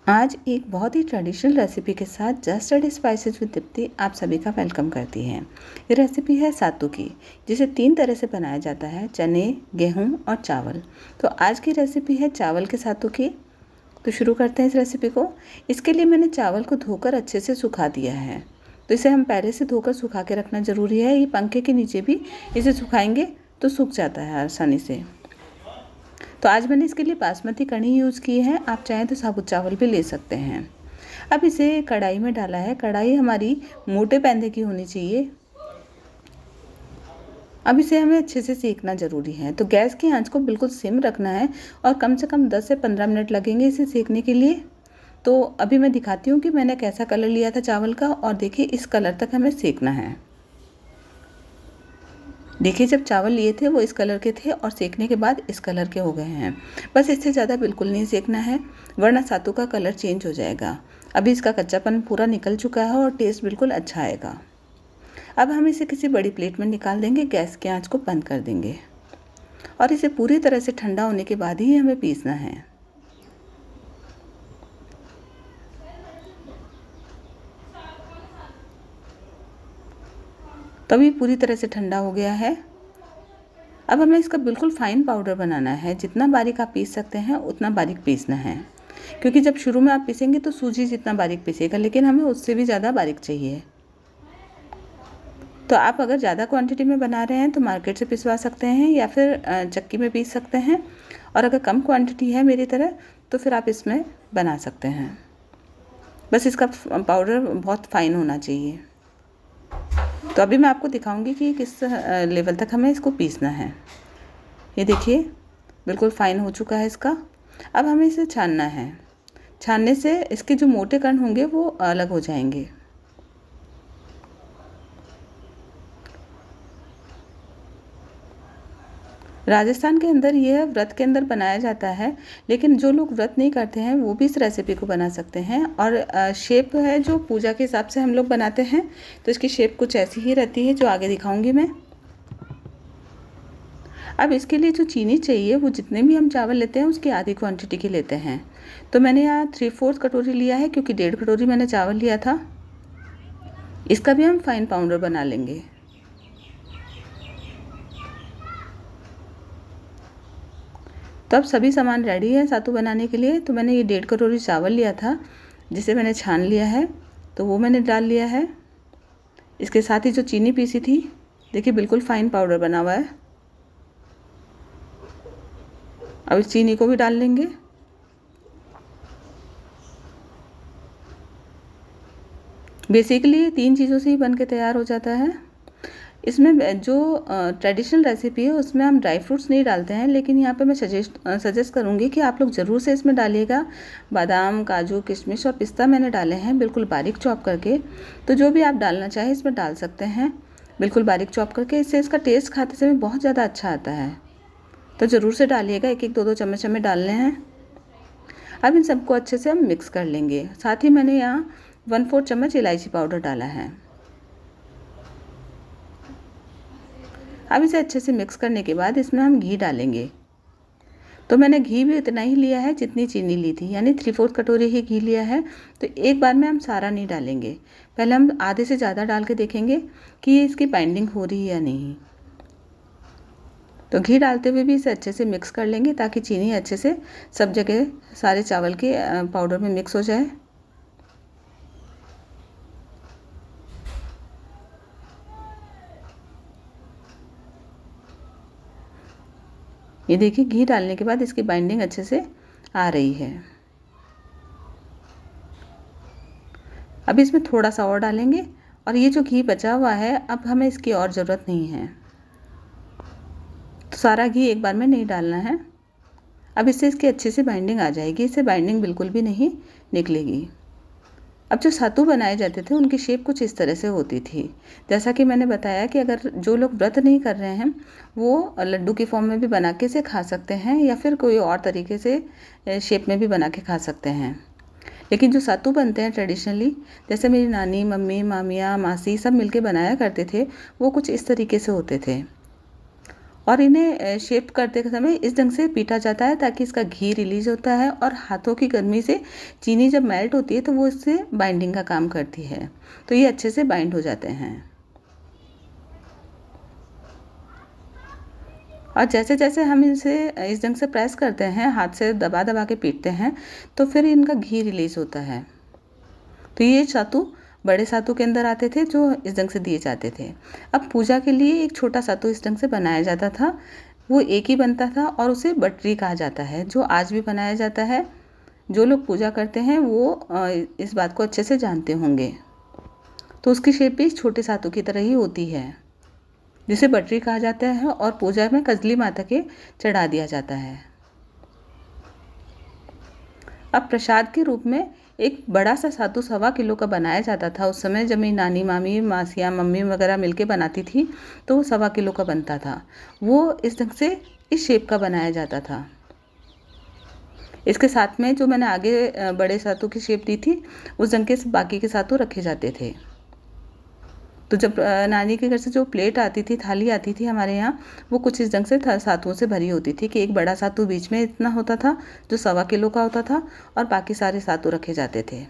आज एक बहुत ही ट्रेडिशनल रेसिपी के साथ just add spices with Deepti आप सभी का वेलकम करती हैं। ये रेसिपी है सातू की, जिसे 3 तरह से बनाया जाता है, चने, गेहूं और चावल। तो आज की रेसिपी है चावल के सातू की। तो शुरू करते हैं इस रेसिपी को। इसके लिए मैंने चावल को धोकर अच्छे से सुखा दिया है। तो इसे हम पहले से धोकर सुखा के रखना ज़रूरी है। ये पंखे के नीचे भी इसे सुखाएंगे तो सूख जाता है आसानी से। तो आज मैंने इसके लिए बासमती कढ़ी यूज़ की है। आप चाहें तो साबुत चावल भी ले सकते हैं। अब इसे कढ़ाई में डाला है। कढ़ाई हमारी मोटे पैंधे की होनी चाहिए। अब इसे हमें अच्छे से सेकना ज़रूरी है। तो गैस की आंच को बिल्कुल सिम रखना है और कम से कम 10 से 15 मिनट लगेंगे इसे सेकने के लिए। तो अभी मैं दिखाती हूँ कि मैंने कैसा कलर लिया था चावल का, और देखिए इस कलर तक हमें सेकना है। देखिए जब चावल लिए थे वो इस कलर के थे और सेकने के बाद इस कलर के हो गए हैं। बस इससे ज़्यादा बिल्कुल नहीं सेकना है, वरना सातू का कलर चेंज हो जाएगा। अभी इसका कच्चापन पूरा निकल चुका है और टेस्ट बिल्कुल अच्छा आएगा। अब हम इसे किसी बड़ी प्लेट में निकाल देंगे, गैस की आंच को बंद कर देंगे और इसे पूरी तरह से ठंडा होने के बाद ही हमें पीसना है। तो अभी पूरी तरह से ठंडा हो गया है। अब हमें इसका बिल्कुल फाइन पाउडर बनाना है। जितना बारीक आप पीस सकते हैं उतना बारीक पीसना है, क्योंकि जब शुरू में आप पीसेंगे तो सूजी जितना बारीक पीसेगा, लेकिन हमें उससे भी ज़्यादा बारीक चाहिए। तो आप अगर ज़्यादा क्वांटिटी में बना रहे हैं तो मार्केट से पिसवा सकते हैं या फिर चक्की में पीस सकते हैं, और अगर कम क्वांटिटी है मेरी तरह तो फिर आप इसमें बना सकते हैं। बस इसका पाउडर बहुत फाइन होना चाहिए। तो अभी मैं आपको दिखाऊंगी कि किस लेवल तक हमें इसको पीसना है। ये देखिए बिल्कुल फाइन हो चुका है इसका। अब हमें इसे छानना है। छानने से इसके जो मोटे कण होंगे वो अलग हो जाएंगे। राजस्थान के अंदर यह व्रत के अंदर बनाया जाता है, लेकिन जो लोग व्रत नहीं करते हैं वो भी इस रेसिपी को बना सकते हैं। और शेप है जो पूजा के हिसाब से हम लोग बनाते हैं, तो इसकी शेप कुछ ऐसी ही रहती है जो आगे दिखाऊंगी मैं। अब इसके लिए जो चीनी चाहिए वो जितने भी हम चावल लेते हैं उसकी आधी क्वांटिटी की लेते हैं। तो मैंने यहाँ 3/4 कटोरी लिया है, क्योंकि 1.5 कटोरी मैंने चावल लिया था। इसका भी हम फाइन पाउडर बना लेंगे। तो अब सभी सामान रेडी है सातू बनाने के लिए। तो मैंने ये 1.5 कटोरी चावल लिया था, जिसे मैंने छान लिया है, तो वो मैंने डाल लिया है। इसके साथ ही जो चीनी पीसी थी, देखिए बिल्कुल फाइन पाउडर बना हुआ है। अब इस चीनी को भी डाल लेंगे। बेसिकली 3 चीज़ों से ही बन के तैयार हो जाता है। इसमें जो ट्रेडिशनल रेसिपी है उसमें हम ड्राई फ्रूट्स नहीं डालते हैं, लेकिन यहाँ पे मैं सजेस्ट करूँगी कि आप लोग ज़रूर से इसमें डालिएगा। बादाम, काजू, किशमिश और पिस्ता मैंने डाले हैं बिल्कुल बारीक चॉप करके। तो जो भी आप डालना चाहें इसमें डाल सकते हैं बिल्कुल बारीक चॉप करके। इससे इसका टेस्ट खाते समय बहुत ज़्यादा अच्छा आता है। तो ज़रूर से डालिएगा, 1-1, 2-2 चम्मच हमें डालने हैं। अब इन सबको अच्छे से हम मिक्स कर लेंगे। साथ ही मैंने यहाँ 1/4 चम्मच इलायची पाउडर डाला है। अब इसे अच्छे से मिक्स करने के बाद इसमें हम घी डालेंगे। तो मैंने घी भी उतना ही लिया है जितनी चीनी ली थी, यानी 3/4 कटोरी ही घी लिया है। तो एक बार में हम सारा नहीं डालेंगे, पहले हम आधे से ज़्यादा डाल के देखेंगे कि ये इसकी बाइंडिंग हो रही है या नहीं। तो घी डालते हुए भी इसे अच्छे से मिक्स कर लेंगे, ताकि चीनी अच्छे से सब जगह सारे चावल के पाउडर में मिक्स हो जाए। ये देखिए घी डालने के बाद इसकी बाइंडिंग अच्छे से आ रही है। अब इसमें थोड़ा सा और डालेंगे, और ये जो घी बचा हुआ है अब हमें इसकी और ज़रूरत नहीं है। तो सारा घी एक बार में नहीं डालना है। अब इससे इसकी अच्छे से बाइंडिंग आ जाएगी। इससे बाइंडिंग बिल्कुल भी नहीं निकलेगी। अब जो सातू बनाए जाते थे उनकी शेप कुछ इस तरह से होती थी। जैसा कि मैंने बताया कि अगर जो लोग व्रत नहीं कर रहे हैं वो लड्डू की फॉर्म में भी बना के इसे खा सकते हैं, या फिर कोई और तरीके से शेप में भी बना के खा सकते हैं। लेकिन जो सातू बनते हैं ट्रेडिशनली, जैसे मेरी नानी, मम्मी, मामियाँ, मासी सब मिलके बनाया करते थे, वो कुछ इस तरीके से होते थे। और इन्हें शेप करते समय इस ढंग से पीटा जाता है ताकि इसका घी रिलीज होता है और हाथों की गर्मी से चीनी जब मेल्ट होती है तो वो इससे बाइंडिंग का काम करती है, तो ये अच्छे से बाइंड हो जाते हैं। और जैसे जैसे हम इसे इस ढंग से प्रेस करते हैं, हाथ से दबा दबा के पीटते हैं, तो फिर इनका घी रिलीज होता है। तो ये सातु बड़े सातु के अंदर आते थे जो इस ढंग से दिए जाते थे। अब पूजा के लिए एक छोटा सातु इस ढंग से बनाया जाता था, वो एक ही बनता था और उसे बटरी कहा जाता है, जो आज भी बनाया जाता है। जो लोग पूजा करते हैं वो इस बात को अच्छे से जानते होंगे। तो उसकी शेप भी छोटे सातु की तरह ही होती है, जिसे बटरी कहा जाता है और पूजा में कजली माता के चढ़ा दिया जाता है। अब प्रसाद के रूप में एक बड़ा सा सातु 1.25 किलो का बनाया जाता था। उस समय जब मेरी नानी, मामी, मासियाँ, मम्मी वगैरह मिलके बनाती थी तो वो 1.25 किलो का बनता था। वो इस ढंग से इस शेप का बनाया जाता था। इसके साथ में जो मैंने आगे बड़े सातु की शेप दी थी, उस ढंग के बाकी के सातु रखे जाते थे। तो जब नानी के घर से जो प्लेट आती थी, थाली आती थी हमारे यहाँ, वो कुछ इस ढंग से सातुओं से भरी होती थी कि एक बड़ा सातु बीच में इतना होता था जो 1.25 किलो का होता था और बाकी सारे सातु रखे जाते थे।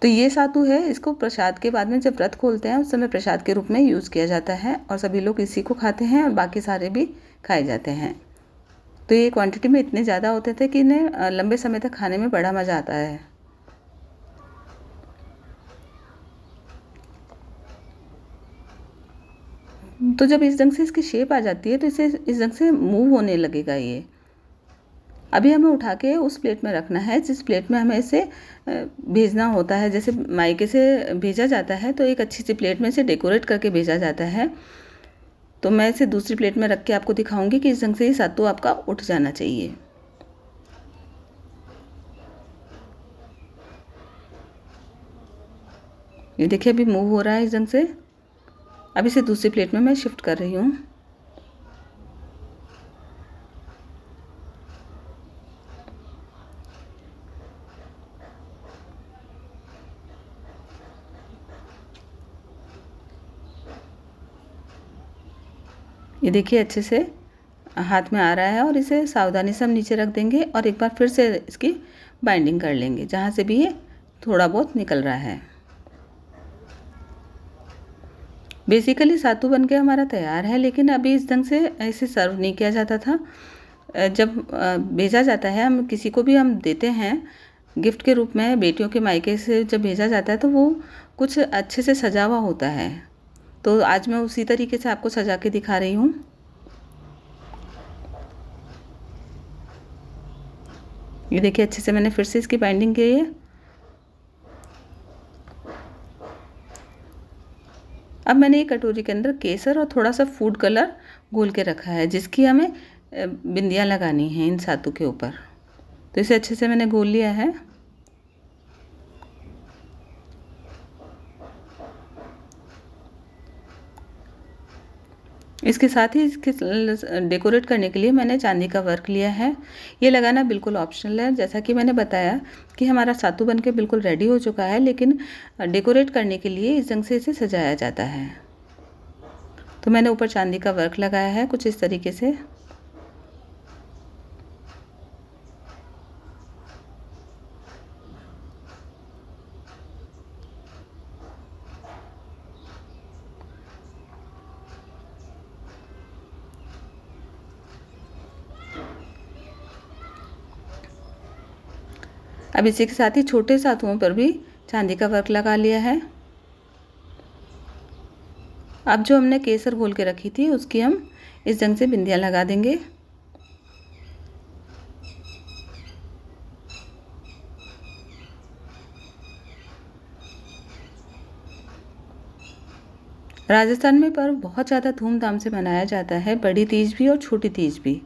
तो ये सातु है, इसको प्रसाद के बाद में जब व्रत खोलते हैं उस समय प्रसाद के रूप में यूज़ किया जाता है और सभी लोग इसी को खाते हैं और बाकी सारे भी खाए जाते हैं। तो ये क्वांटिटी में इतने ज़्यादा होते थे कि इन्हें लंबे समय तक खाने में बड़ा मज़ा आता है। तो जब इस ढंग से इसकी शेप आ जाती है तो इसे इस ढंग से मूव होने लगेगा ये। अभी हमें उठा के उस प्लेट में रखना है जिस प्लेट में हमें इसे भेजना होता है। जैसे मायके से भेजा जाता है तो एक अच्छी सी प्लेट में इसे डेकोरेट करके भेजा जाता है। तो मैं इसे दूसरी प्लेट में रख के आपको दिखाऊंगी कि इस ढंग से ये सातु आपका उठ जाना चाहिए। ये देखिए अभी मूव हो रहा है इस ढंग से। अब इसे दूसरी प्लेट में मैं शिफ्ट कर रही हूँ। ये देखिए अच्छे से हाथ में आ रहा है और इसे सावधानी से हम नीचे रख देंगे और एक बार फिर से इसकी बाइंडिंग कर लेंगे जहाँ से भी ये थोड़ा बहुत निकल रहा है। बेसिकली सातु बन के हमारा तैयार है, लेकिन अभी इस ढंग से इसे सर्व नहीं किया जाता था। जब भेजा जाता है, हम किसी को भी हम देते हैं गिफ्ट के रूप में, बेटियों के मायके से जब भेजा जाता है तो वो कुछ अच्छे से सजा हुआ होता है। तो आज मैं उसी तरीके से आपको सजा के दिखा रही हूँ। ये देखिए अच्छे से मैंने फिर से इसकी बाइंडिंग की है। अब मैंने एक कटोरी के अंदर केसर और थोड़ा सा फूड कलर घोल के रखा है जिसकी हमें बिंदियाँ लगानी हैं इन सातु के ऊपर। तो इसे अच्छे से मैंने घोल लिया है। इसके साथ ही इसके डेकोरेट करने के लिए मैंने चांदी का वर्क लिया है। ये लगाना बिल्कुल ऑप्शनल है। जैसा कि मैंने बताया कि हमारा सातु बन के बिल्कुल रेडी हो चुका है, लेकिन डेकोरेट करने के लिए इस ढंग से इसे सजाया जाता है। तो मैंने ऊपर चांदी का वर्क लगाया है कुछ इस तरीके से। अब इसी के साथ ही छोटे सातुओं पर भी चांदी का वर्क लगा लिया है। अब जो हमने केसर घोल के रखी थी उसकी हम इस ढंग से बिंदियाँ लगा देंगे। राजस्थान में पर्व बहुत ज़्यादा धूमधाम से मनाया जाता है, बड़ी तीज भी और छोटी तीज भी।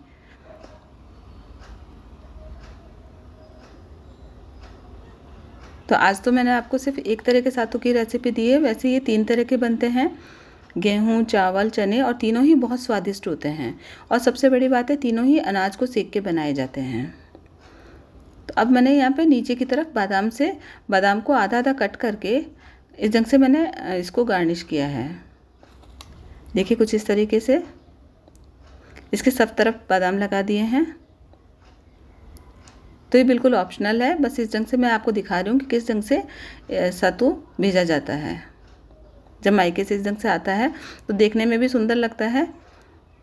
तो आज तो मैंने आपको सिर्फ एक तरह के सातु की रेसिपी दी है, वैसे ये 3 तरह के बनते हैं, गेहूँ, चावल, चने, और तीनों ही बहुत स्वादिष्ट होते हैं। और सबसे बड़ी बात है तीनों ही अनाज को सेक के बनाए जाते हैं। तो अब मैंने यहाँ पे नीचे की तरफ बादाम को आधा आधा कट करके इस ढंग से मैंने इसको गार्निश किया है। देखिए कुछ इस तरीके से इसके सब तरफ बादाम लगा दिए हैं। तो ये बिल्कुल ऑप्शनल है, बस इस ढंग से मैं आपको दिखा रही हूँ कि किस ढंग से सत्तू भेजा जाता है। जब मायके से इस ढंग से आता है तो देखने में भी सुंदर लगता है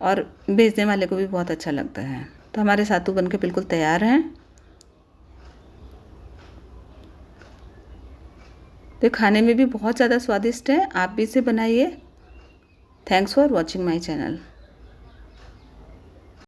और भेजने वाले को भी बहुत अच्छा लगता है। तो हमारे सत्तू बनके बिल्कुल तैयार हैं। तो खाने में भी बहुत ज़्यादा स्वादिष्ट है, आप भी इसे बनाइए। Thanks for watching my channel.